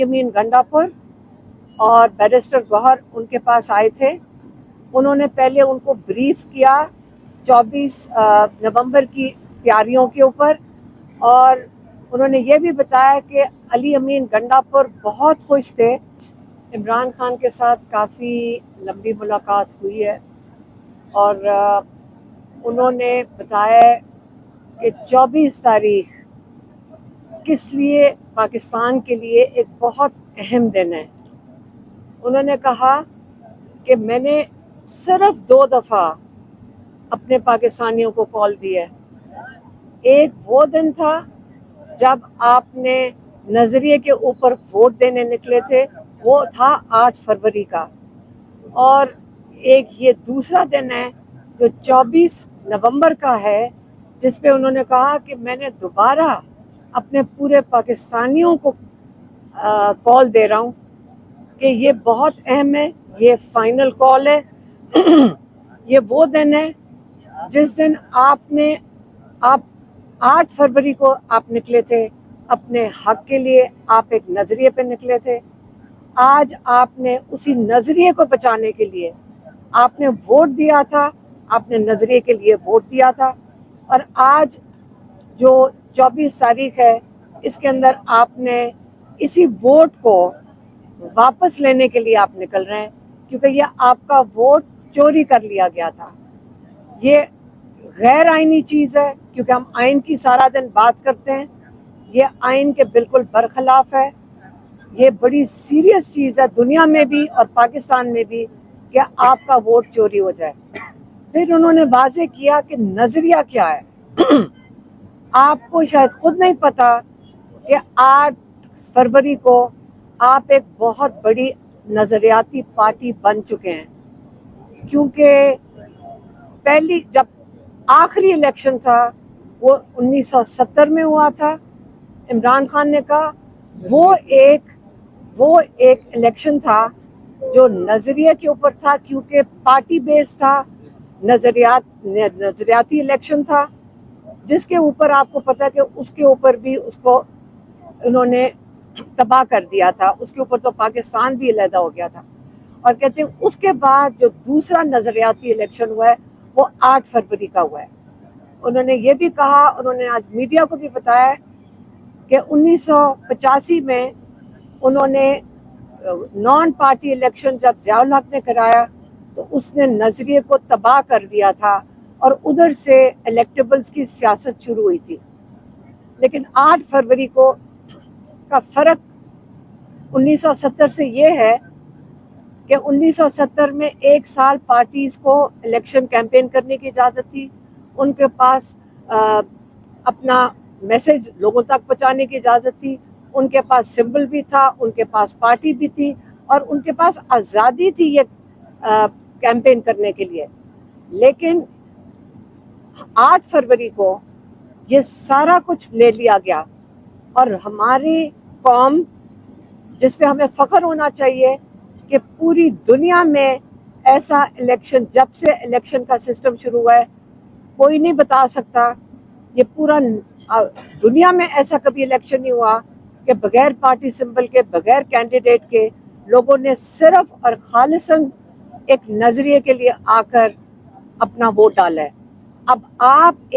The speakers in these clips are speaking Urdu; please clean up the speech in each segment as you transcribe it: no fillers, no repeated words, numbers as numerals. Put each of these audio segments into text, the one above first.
یمین گنڈاپور اور بیرسٹر گوہر ان کے پاس آئے تھے. انہوں نے پہلے ان کو بریف کیا 24 نومبر کی تیاریوں کے اوپر، اور انہوں نے یہ بھی بتایا کہ علی امین گنڈاپور بہت خوش تھے. عمران خان کے ساتھ کافی لمبی ملاقات ہوئی ہے اور انہوں نے بتایا کہ 24 تاریخ کس لیے پاکستان کے لیے ایک بہت اہم دن ہے. انہوں نے کہا کہ میں نے صرف 2 دفعہ اپنے پاکستانیوں کو کال دی ہے. ایک وہ دن تھا جب آپ نے نظریے کے اوپر ووٹ دینے نکلے تھے، وہ تھا 8 فروری کا، اور ایک یہ دوسرا دن ہے جو 24 نومبر کا ہے، جس پہ انہوں نے کہا کہ میں نے دوبارہ اپنے پورے پاکستانیوں کو کال دے رہا ہوں کہ یہ بہت اہم ہے، یہ فائنل کال ہے. یہ وہ دن ہے جس دن آپ 8 فروری کو آپ نکلے تھے اپنے حق کے لیے، آپ ایک نظریے پہ نکلے تھے. آج آپ نے اسی نظریے کو بچانے کے لیے آپ نے ووٹ دیا تھا، آپ نے نظریے کے لیے ووٹ دیا تھا، اور آج جو 24 تاریخ ہے اس کے اندر آپ نے اسی ووٹ کو واپس لینے کے لیے آپ نکل رہے ہیں، کیونکہ یہ آپ کا ووٹ چوری کر لیا گیا تھا. یہ غیر آئینی چیز ہے، کیونکہ ہم آئین کی سارا دن بات کرتے ہیں. یہ آئین کے بالکل برخلاف ہے. یہ بڑی سیریس چیز ہے دنیا میں بھی اور پاکستان میں بھی کہ آپ کا ووٹ چوری ہو جائے. پھر انہوں نے واضح کیا کہ نظریہ کیا ہے. آپ کو شاید خود نہیں پتا کہ 8 فروری کو آپ ایک بہت بڑی نظریاتی پارٹی بن چکے ہیں، کیونکہ جب آخری الیکشن تھا وہ 1970 میں ہوا تھا. عمران خان نے کہا وہ ایک الیکشن تھا جو نظریے کے اوپر تھا، کیونکہ پارٹی بیس تھا، نظریاتی الیکشن تھا، جس کے اوپر آپ کو پتا کہ اس کے اوپر بھی اس کو انہوں نے تباہ کر دیا تھا. اس کے اوپر تو پاکستان بھی علیحدہ ہو گیا تھا. اور کہتے ہیں اس کے بعد جو دوسرا نظریاتی الیکشن ہوا ہے وہ 8 فروری کا ہوا ہے. انہوں نے یہ بھی کہا، انہوں نے آج میڈیا کو بھی بتایا کہ 1985 میں انہوں نے نان پارٹی الیکشن جب ضیاء الحق نے کرایا تو اس نے نظریے کو تباہ کر دیا تھا، اور ادھر سے الیکٹیبلز کی سیاست شروع ہوئی تھی. لیکن 8 فروری کا فرق 1970 سے یہ ہے کہ 1970 میں 1 سال پارٹیز کو الیکشن کیمپین کرنے کی اجازت تھی، ان کے پاس اپنا میسج لوگوں تک پہنچانے کی اجازت تھی، ان کے پاس سمبل بھی تھا، ان کے پاس پارٹی بھی تھی، اور ان کے پاس آزادی تھی یہ کیمپین کرنے کے لیے. لیکن 8 فروری کو یہ سارا کچھ لے لیا گیا، اور ہماری قوم جس پہ ہمیں فخر ہونا چاہیے کہ پوری دنیا میں ایسا الیکشن، جب سے الیکشن کا سسٹم شروع ہوا ہے کوئی نہیں بتا سکتا، یہ پورا دنیا میں ایسا کبھی الیکشن نہیں ہوا کہ بغیر پارٹی سمبل کے، بغیر کینڈیڈیٹ کے لوگوں نے صرف اور خالصاً ایک نظریے کے لیے آ کر اپنا ووٹ ڈالا ہے. اب آپ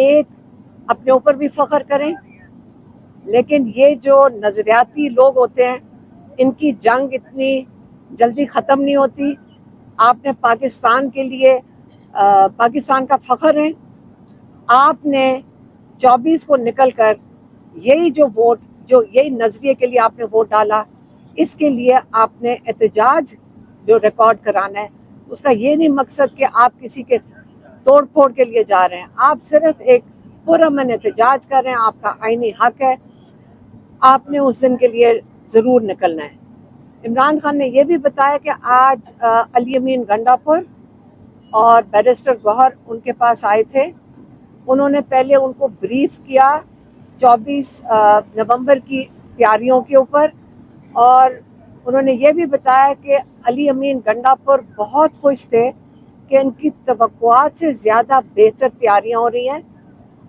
اپنے اوپر بھی فخر کریں، لیکن یہ جو نظریاتی لوگ ہوتے ہیں ان کی جنگ اتنی جلدی ختم نہیں ہوتی. آپ نے پاکستان کے لیے پاکستان کا فخر ہے. آپ نے 24 کو نکل کر یہی نظریے کے لیے آپ نے ووٹ ڈالا، اس کے لیے آپ نے احتجاج جو ریکارڈ کرانا ہے، اس کا یہ نہیں مقصد کہ آپ کسی کے توڑ پھوڑ کے لیے جا رہے ہیں، آپ صرف ایک پرامن احتجاج کر رہے ہیں. آپ کا آئینی حق ہے، آپ نے اس دن کے لیے ضرور نکلنا ہے. عمران خان نے یہ بھی بتایا کہ آج علی امین گنڈاپور اور بیرسٹر گوہر ان کے پاس آئے تھے. انہوں نے پہلے ان کو بریف کیا 24 نومبر کی تیاریوں کے اوپر، اور انہوں نے یہ بھی بتایا کہ علی امین گنڈاپور بہت خوش تھے کہ ان کی توقعات سے زیادہ بہتر تیاریاں ہو رہی ہیں،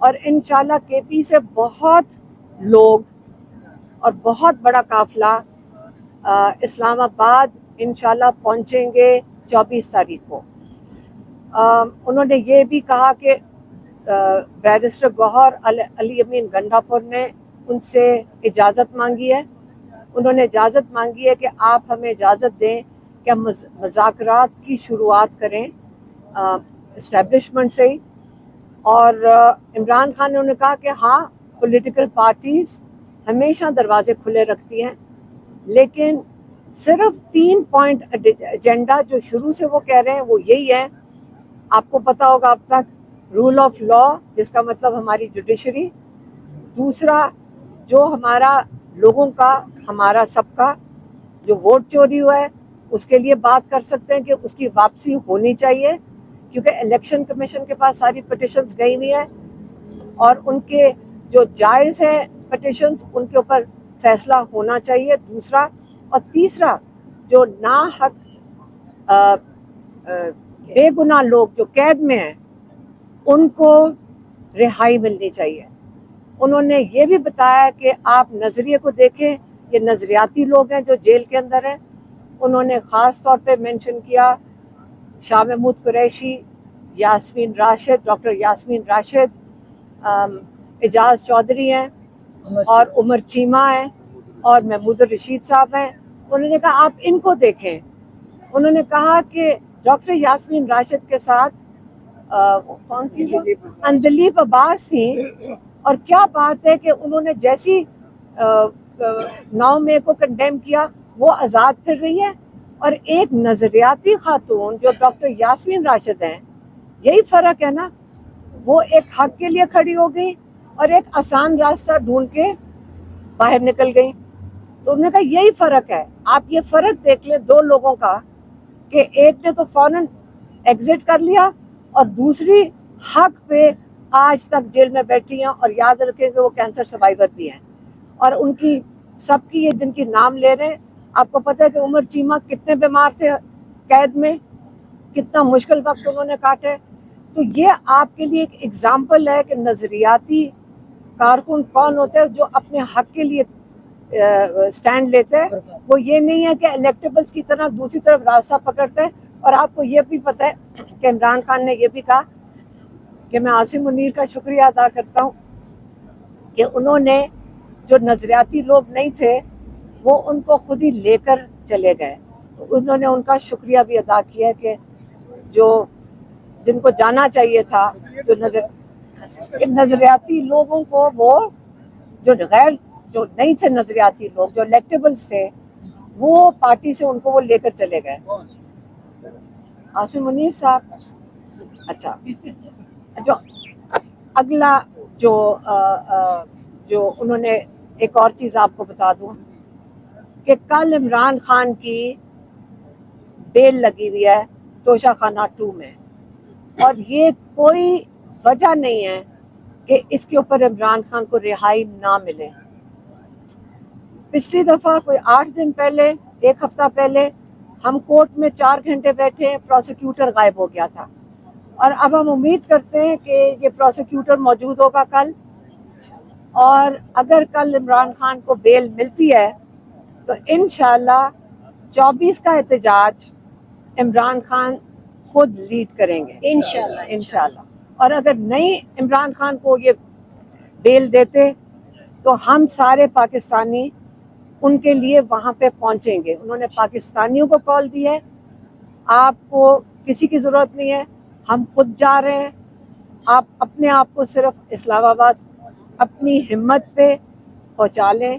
اور انشاءاللہ کے پی سے بہت لوگ اور بہت بڑا قافلہ اسلام آباد انشاءاللہ پہنچیں گے 24 تاریخ کو. انہوں نے یہ بھی کہا کہ بیرسٹر گوہر علی امین گنڈاپور نے ان سے اجازت مانگی ہے. انہوں نے اجازت مانگی ہے کہ آپ ہمیں اجازت دیں کہ ہم مذاکرات کی شروعات کریں اسٹیبلشمنٹ سے ہی. اور عمران خان نے انہیں کہا کہ ہاں پولیٹیکل پارٹیز ہمیشہ دروازے کھلے رکھتی ہیں، لیکن صرف 3 پوائنٹ ایجنڈا جو شروع سے وہ کہہ رہے ہیں وہ یہی ہے. آپ کو پتا ہوگا اب تک رول آف لا، جس کا مطلب ہماری جوڈیشری. دوسرا جو ہمارا لوگوں کا، ہمارا سب کا جو ووٹ چوری ہوا ہے اس کے لیے بات کر سکتے ہیں کہ اس کی واپسی ہونی چاہیے، کیونکہ الیکشن کمیشن کے پاس ساری پٹیشنز گئی ہوئی ہیں اور ان کے جو جائز ہے پٹیشنز ان کے اوپر فیصلہ ہونا چاہیے. دوسرا اور تیسرا جو ناحق بے گناہ لوگ جو قید میں ہیں ان کو رہائی ملنی چاہیے. انہوں نے یہ بھی بتایا کہ آپ نظریے کو دیکھیں، یہ نظریاتی لوگ ہیں جو جیل کے اندر ہیں. انہوں نے خاص طور پہ مینشن کیا شاہ محمود قریشی، یاسمین راشد، ڈاکٹر یاسمین راشد، اعجاز چودھری ہیں اور عمر چیمہ ہیں اور محمود الرشید صاحب ہیں. انہوں نے کہا آپ ان کو دیکھیں. انہوں نے کہا کہ ڈاکٹر یاسمین راشد کے ساتھ کون تھی وہ؟ اندلیب عباس تھیں، اور کیا بات ہے کہ انہوں نے جیسی 9 مئی کو کنڈیم کیا وہ آزاد پھر رہی ہے. اور ایک نظریاتی خاتون جو ڈاکٹر یاسمین راشد ہیں، یہی فرق ہے نا، وہ ایک حق کے لیے کھڑی ہو گئی اور ایک آسان راستہ ڈھونڈ کے باہر نکل گئی. تو انہوں نے کہا یہی فرق ہے. آپ یہ فرق دیکھ لیں دو لوگوں کا کہ ایک نے تو فوراً ایگزٹ کر لیا اور دوسری حق پہ آج تک جیل میں بیٹھی ہیں. اور یاد رکھیں کہ وہ کینسر سروائیور بھی ہیں. اور ان کی سب کی یہ جن کی نام لے رہے ہیں، آپ کو پتہ ہے کہ عمر چیمہ کتنے بیمار تھے قید میں، کتنا مشکل وقت انہوں نے کاٹے. تو یہ آپ کے لیے ایک ایگزامپل ہے کہ نظریاتی کارکن کون ہوتے ہیں جو اپنے حق کے لیے سٹینڈ لیتے ہیں. وہ یہ نہیں ہے کہ الیکٹیبلز کی طرح دوسری طرف راستہ پکڑتے ہیں. اور آپ کو یہ بھی پتہ ہے کہ عمران خان نے یہ بھی کہا کہ میں عاصم منیر کا شکریہ ادا کرتا ہوں کہ انہوں نے جو نظریاتی لوگ نہیں تھے وہ ان کو خود ہی لے کر چلے گئے. تو انہوں نے ان کا شکریہ بھی ادا کیا کہ جو جن کو جانا چاہیے تھا، جو نظریاتی لوگوں کو، وہ جو نہیں تھے نظریاتی لوگ، جو الیکٹیبلز تھے، وہ پارٹی سے ان کو وہ لے کر چلے گئے. عاصم منیر صاحب. اچھا جو اگلا جو انہوں نے ایک اور چیز آپ کو بتا دوں کہ کل عمران خان کی بیل لگی ہوئی ہے توشہ خانہ 2 میں، اور یہ کوئی وجہ نہیں ہے کہ اس کے اوپر عمران خان کو رہائی نہ ملے. پچھلی دفعہ کوئی 8 دن پہلے، 1 ہفتہ پہلے ہم کورٹ میں 4 گھنٹے بیٹھے، پروسیکیوٹر غائب ہو گیا تھا. اور اب ہم امید کرتے ہیں کہ یہ پروسیکیوٹر موجود ہوگا کل، اور اگر کل عمران خان کو بیل ملتی ہے تو انشاءاللہ 24 کا احتجاج عمران خان خود لیڈ کریں گے انشاءاللہ. اور اگر نہیں عمران خان کو یہ بیل دیتے تو ہم سارے پاکستانی ان کے لیے وہاں پہ پہنچیں گے. انہوں نے پاکستانیوں کو کال دی ہے، آپ کو کسی کی ضرورت نہیں ہے، ہم خود جا رہے ہیں. آپ اپنے آپ کو صرف اسلام آباد اپنی ہمت پہ پہنچا لیں.